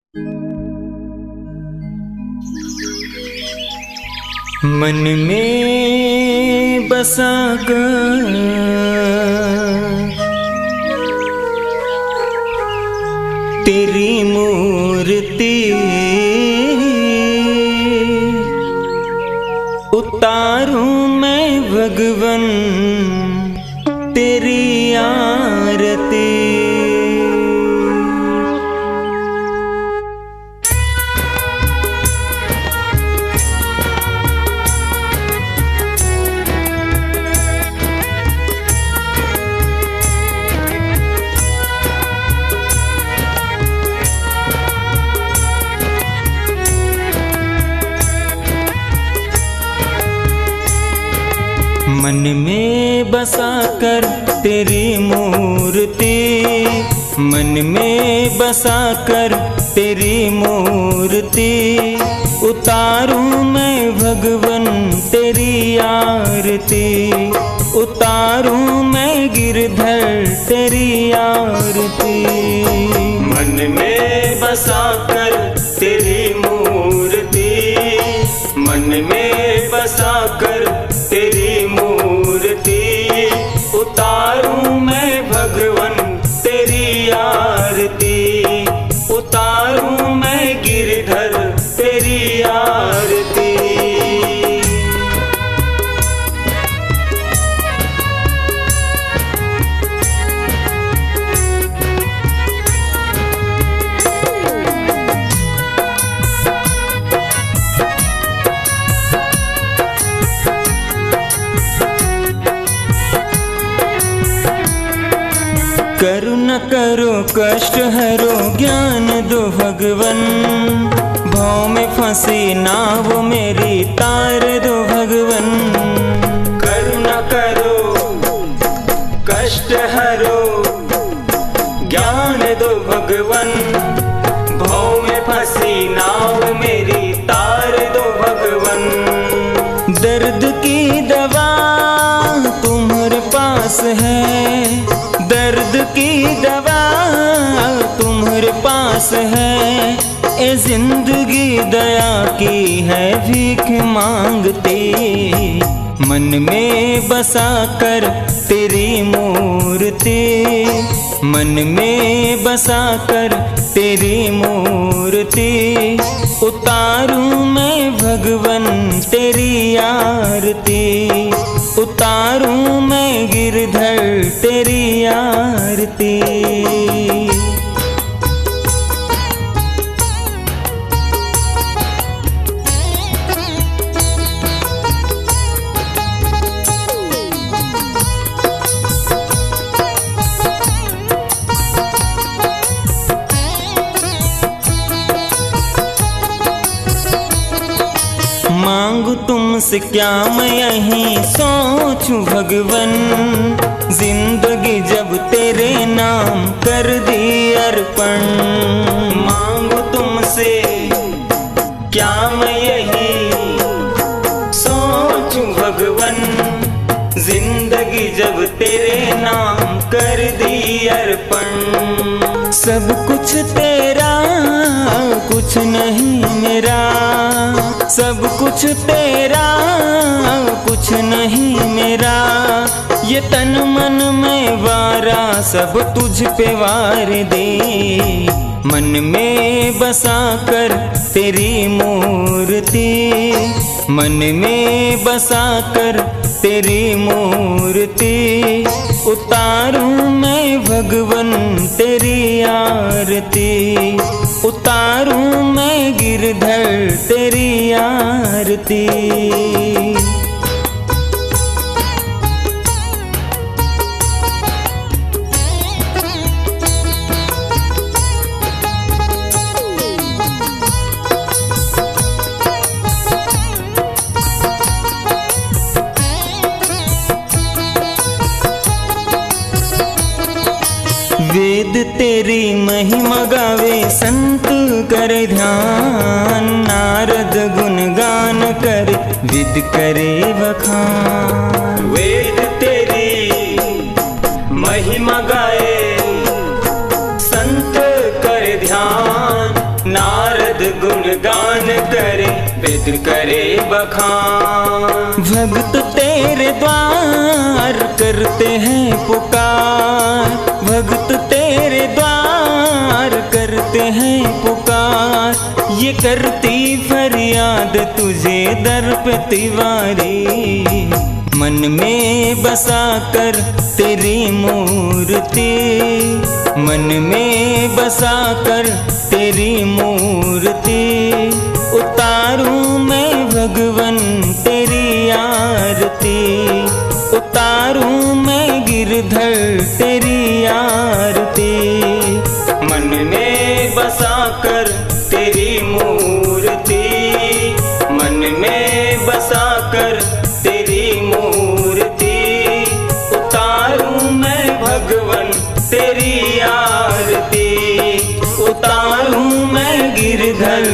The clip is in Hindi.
मन में बसा कर तेरी मूर्ति उतारूं मैं भगवन तेरी आरती। मन में बसा कर तेरी मूर्ति, मन में बसा कर तेरी मूर्ति उतारूं मैं भगवन तेरी आरती। उतारूं मैं गिरधर तेरी आरती। मन में बसा कर तेरी मूर्ति, मन में बसा कर तेरी मूर्ति उतारूं मैं भगवन तेरी आरती। उतारूं मैं गिरधर तेरी आरती। करुणा करो कष्ट हरो ज्ञान दो भगवन। भाव में फंसी नाव मेरी तार दो भगवन। करुणा करो कष्ट हरो ज्ञान दो भगवन। भाव में फंसी नाव मेरी तार दो भगवन। दर्द की दवा तुम्हारे पास है, दर्द की दवा तुम्हारे पास है। ए जिंदगी दया की है भीख मांगते। मन में बसा कर तेरी मूर्ति, मन में बसा कर तेरी मूर्ति उतारूं मैं भगवन तेरी आरती। उतारूं मैं गिरधर तेरी आरती। मांगू तुमसे क्या मैं यहीं सोचूं भगवन। जिंदगी जब तेरे नाम कर दी अर्पण। मांगू तुमसे क्या मैं यहीं सोचूं भगवन। जिंदगी जब तेरे नाम कर दी अर्पण। सब कुछ तेरा कुछ नहीं मेरा, सब कुछ तेरा कुछ नहीं मेरा। ये तन मन में वारा सब तुझ पे वार दे। मन में बसा कर तेरी मूर्ति, मन में बसा कर तेरी मूर्ति उतारूं मैं भगवन तेरी आरती। उतारूं मैं गिरधर तेरी आरती। वेद तेरी महिमा गावे संत करे ध्यान। नारद गुणगान करे विद करे बखान। वेद तेरी महिमा गाए संत करे ध्यान। नारद गुणगान करे, वेद करे बखान। भक्त तेरे द्वार करते हैं पुकार, भक्त तेरे द्वार करते हैं पुकार। ये करती फरियाद तुझे दर पे तिवारी, मन में बसा कर तेरी मूर्ति, मन में बसा कर तेरी मूर्ति। उतारूं मैं भगवन तेरी आरती, उतारूं मैं गिरधर तेरी आरती। मन में बसा कर तेरी मूर्ति, मन में बसा कर तेरी मूर्ति। उतारूं मैं भगवन तेरी आरती, उतारूं मैं गिरधर